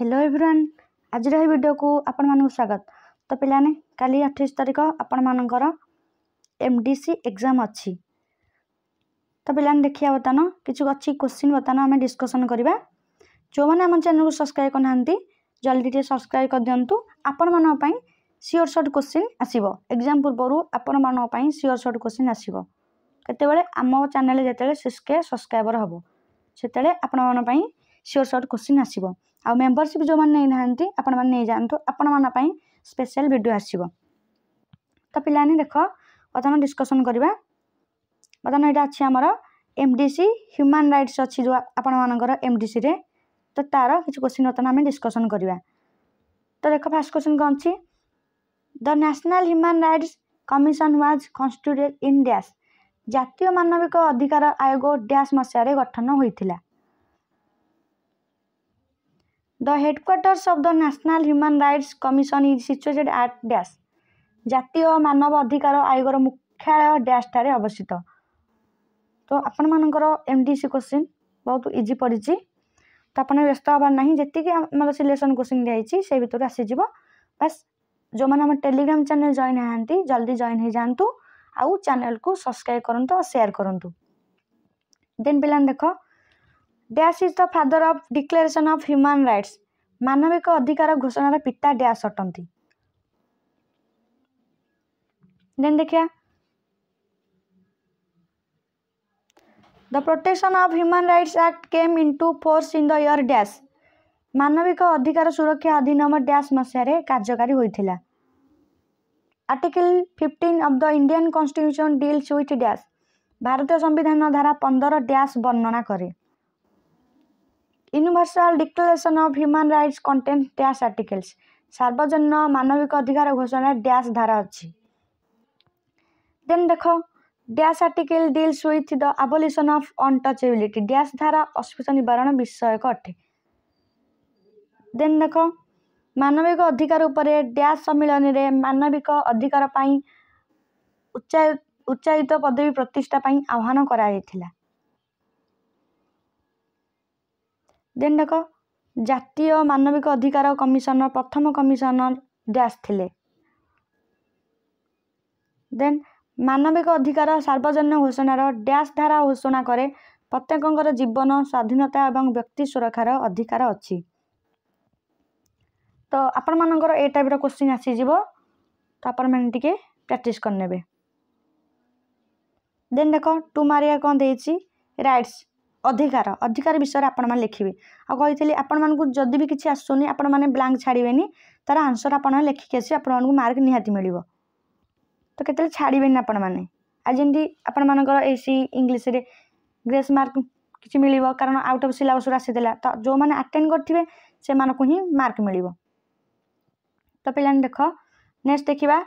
Hello everyone आज video को आपण मानक स्वागत। तो पिलाने काली 28 तारिख आपण मानकर एमडीसी एग्जाम अच्छी। तो पिलाने देखिए बताना किछु अच्छी क्वेश्चन बताना आम डिस्कसन करवा। जो मैंने आम चैनल को सब्सक्राइब करना जल्दी टे सब्सक्राइब कर दिंतु। आपण मानी सियोर सर्ट क्वेश्चन आसो एग्जाम पूर्व आपण मानी सियोर सर्ट क्वेश्चन आसो केतबेले आम चैनल जिते सब्सक्राइबर हम से आपण मानी सियोर सर्ट क्वेश्चन आसो। आ मेंबरशिप जो मैंने नहीं आपण मैंने नहीं जातु आपण मानी स्पेशल वीडियो आसो। तो पिलानी देख बर्तमान डिस्कसन करवा। बर्तमान यहाँ अच्छी आमर एमडीसी ह्यूमन राइट्स अच्छी जो आपण मानकर एमडीसी रे। तो तार किसी क्वेश्चन बर्तमान आम डिस्कसन करवा। तो देख फास्ट क्वेश्चन कौन सी the national human rights commission was constituted in dash जातीय मानविक अधिकार आयोग डैश मसीह गठन होता। The headquarters of the National Human Rights Commission is situated at dash जातीय मानव अधिकार आयोग मुख्यालय डैश ठारे अवस्थित। तो आपण मानकर एमडीसी क्वेश्चन बहुत इजी पड़ी। तो आप व्यस्त हबार ना जी सिलेक्शन क्वेश्चन दिखाई से भर आसीज। बस जो मैंने टेलीग्राम चैनल जॉइन हाँ जल्दी जॉइन हो जातु आउ चैनल को सब्सक्राइब करूँ और शेयर करूँ। देन पिलान देख dash is the father of declaration of human rights मानविक अधिकार घोषणार पिता डैश अटंती। देन देखिया the protection of human rights act came into force in the year dash मानविक अधिकार सुरक्षा अधिनियम डैश मसीह कार्यकारी होइथिला। Article 15 of the Indian constitution deals with dash भारतीय संविधान धारा 15 डैश वर्णना करे। Universal declaration of human rights contains dash articles सार्वजनीन मानविक अधिकार घोषणा डैश धारा अच्छी। देन देख dash article deals with the abolition of untouchability dash धारा अस्पृश्य निवारण विषयक अटे। देन देख मानविक अधिकार उपरे डैश सम्मेलन में मानविक अधिकार पाई उच्चायित पदवी प्रतिष्ठा पाई आह्वान कराइथिला। देन देख जातीय मानविक अधिकार कमिशन प्रथम कमिशनर डैश थिले। देन मानविक अधिकार सार्वजनीन घोषणार डैश धारा घोषणा करे प्रत्येक जीवन स्वाधीनता एवं व्यक्ति सुरक्षार अधिकार अच्छी। तो आपण मानकर ए टाइप क्वेश्चन आसीज। तो आपण मैंने टिके प्रैक्टिस करने। देन देख टू मारिया कौन देछि राइट्स अधिकार अधिकार विषय आपण मैंने लिखिए आ कही आपण मानक जदि भी किसी आसुनी आपण मैंने ब्लैंक छाड़बेनि तार आंसर आपण लिखिक आसी आपण मार्क निहाती मिल। तो केतले छाड़बेनि आपण मैंने आज जमी आपण मानकर एसी इंग्लीश रे ग्रेस मार्क किसी मिल कारण आउट ऑफ सिलेबस आसीला। तो जो मैंने अटेंड करथिबे से मानक ही मार्क मिल। तो पिलाने देख नेक्स्ट देखिबा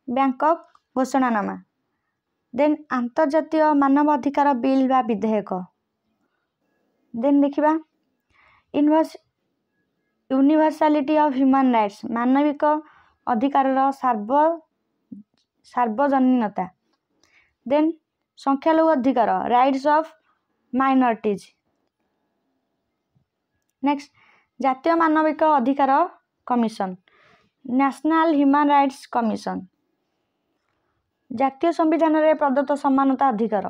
बैंकॉक घोषणानामा। देन अंतर्जातीय मानव अधिकार बिल बा विधेयक। देन देखिबा यूनिवर्सालिटी ऑफ ह्यूमन राइट्स मानविक अधिकार सार्वजनीनता। देन संख्यालघु अधिकार राइट्स ऑफ माइनॉरिटीज। नेक्स्ट जातीय मानविक अधिकार commission national human rights commission. जातीय संविधान रे प्रदत्त समानता अधिकार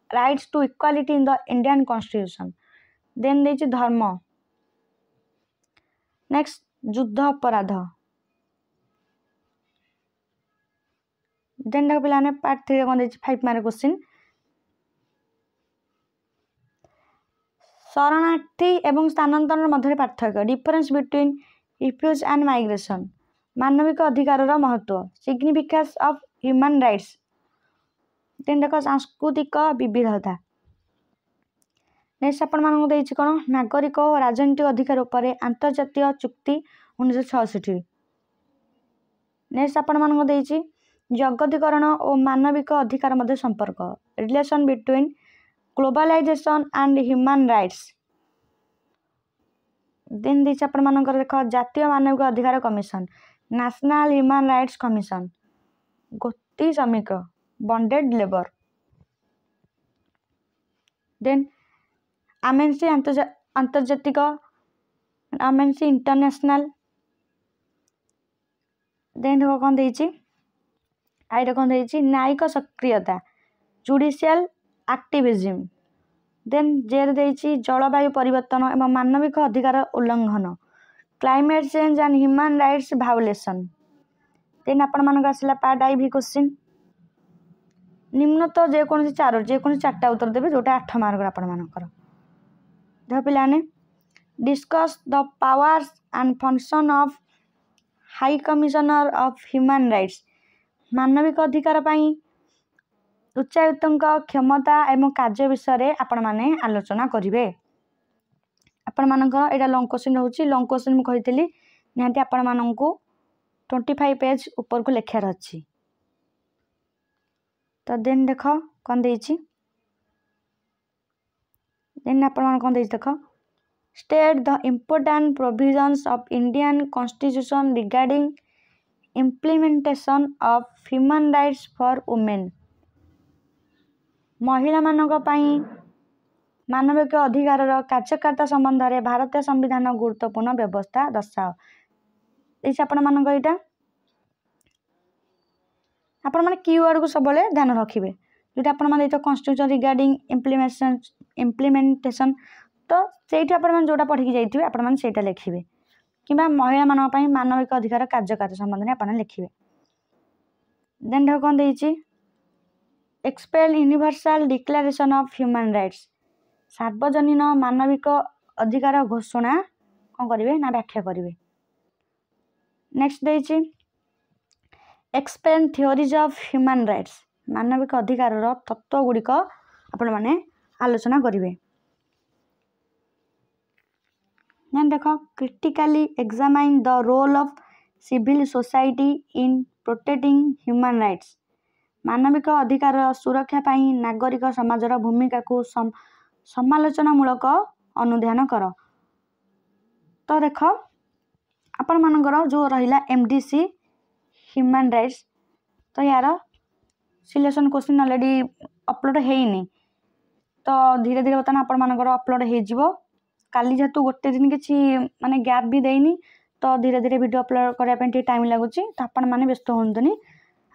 rights to equality in the Indian constitution. Then देछि धर्म। नेक्स्ट युद्ध अपराध। देन देख पिलाने पार्ट 3 कौन देछि 5 मार्क क्वेश्चन शरणार्थी एवं स्थानांतरण मध्य पार्थक्य difference between refuge and migration मानविक अधिकार महत्व significance of human rights. Then देख सांस्कृतिक विविधता। नेक्स्ट आपण मानक देछि कोन नागरिक और राजनीतिक अधिकार उपरे अंतर्जातीय चुक्ति 1966। नेक्स्ट आपण मानक देछि जगतीकरण और मानविक अधिकार मध्य संपर्क relation between globalisation and human rights. Then देछि आपण मानक देख जातीय मानविक अधिकार commission national human rights commission गोटी श्रमिक बॉन्डेड लेबर। देन आमेन्सी अंतर्जातिक एमएनसी इंटरनेशनल देन देखो कौन देइछि आईरे कौन देइछि न्यायिक सक्रियता जुडिशियल एक्टिविज्म देन जेर देइछि जलवायु परिवर्तन एवं मानविक अधिकार उल्लंघन climate change and human rights violation then आपण मानक आसला पार्ट आई भी क्वेश्चन निम्न तो जेकोसी चारटा उत्तर देबे जोटा 8 मार्क आपण मानकर देख पिलाने discuss the powers and function of high commissioner of human rights मानविक अधिकार पाई उच्चायुक्तଙ୍କ क्षमता एवं कार्य विषय आपण माने आलोचना करिवे आपण मानकर एटा लॉन्ग क्वेश्चन रहउची लॉन्ग क्वेश्चन मु कहितली निहांती आपण माननकु 25 पेज ऊपर को लिखार अछि तो देन देख कौन देइछि देन आपण मान कौन देइछि देख state the important provisions of Indian constitution regarding implementation of human rights for women महिला मानक पई मानविक अधिकार कार्यकारिता संबंध में भारतीय संविधान गुरुत्वपूर्ण व्यवस्था दर्शाओ ये आपण मानक एटा आपण माने कीवर्ड को सब ध्यान रखिए जोटा आपण माने कॉन्स्टिट्यूशन रिगार्डिंग इम्प्लीमेंटेशन तो सेठी आपण माने जोटा पढ़ी जाइथिबे आपण माने सेटा लिखिबे किबा महिला मानक पई मानविक अधिकार कार्यकारिता संबंध में आपण लिखिबे देन देखो कोन देइछि expel universal declaration of human rights सार्वजनीन मानविक अधिकार घोषणा कौन करेंगे ना व्याख्या करेंगे नेक्स्ट देइछि explain theories of human rights मानविक अधिकार तत्व गुड़िक आपण माने आलोचना करेंगे देख critically examine the role of civil society in protecting human rights मानविक अधिकार सुरक्षा पाई नागरिक समाजर भूमिका को समालोचनामूलक अनुध्यान कर तो देख आपण मानकर जो रहिला एमडीसी ह्यूमन राइट्स तो यार सिलेक्शन क्वेश्चन ऑलरेडी अपलोड हेनी तो धीरे धीरे बर्तमान आपण मानकर अपलोड हो जिवो काली जेतु गोटे दिन किछि माने गैप भी देनी तो धीरे धीरे वीडियो अपलोड करबा पे टाइम लागुची तो आपण माने व्यस्त होंतनी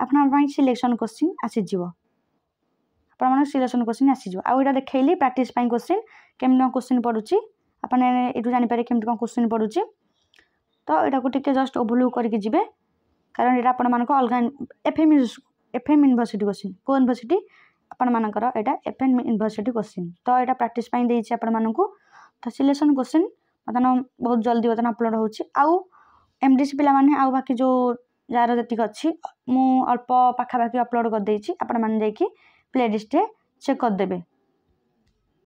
आपण सिलेक्शन क्वेश्चन आसी जिवो आपण माने सिलेक्शन क्वेश्चन आसी जिवो आ एटा देखैली प्रैक्टिस पाई क्वेश्चन केमन क्वेश्चन पडुची आपण एटू जानि पारे केमन कोन क्वेश्चन पडुची तो एटा को टिके जस्ट ओवरव्यू करके जिवे कारण एटा आपण मानको अलगा एफएम यूनिवर्सिटी क्वेश्चन को यूनिवर्सिटी आपण मानकर एटा एफएम यूनिवर्सिटी क्वेश्चन तो एटा प्रैक्टिस पाई देइछि आपण मानको तो सिलेक्शन क्वेश्चन बतन बहुत जल्दी बतन अपलोड होछि आउ एमडीसी पिला माने आउ बाकी जो जार जतिक अच्छी मु अल्प पाखापाखि अपलोड कर देइछि आपण माने जाइकि प्लेलिस्ट चेक कर देबे।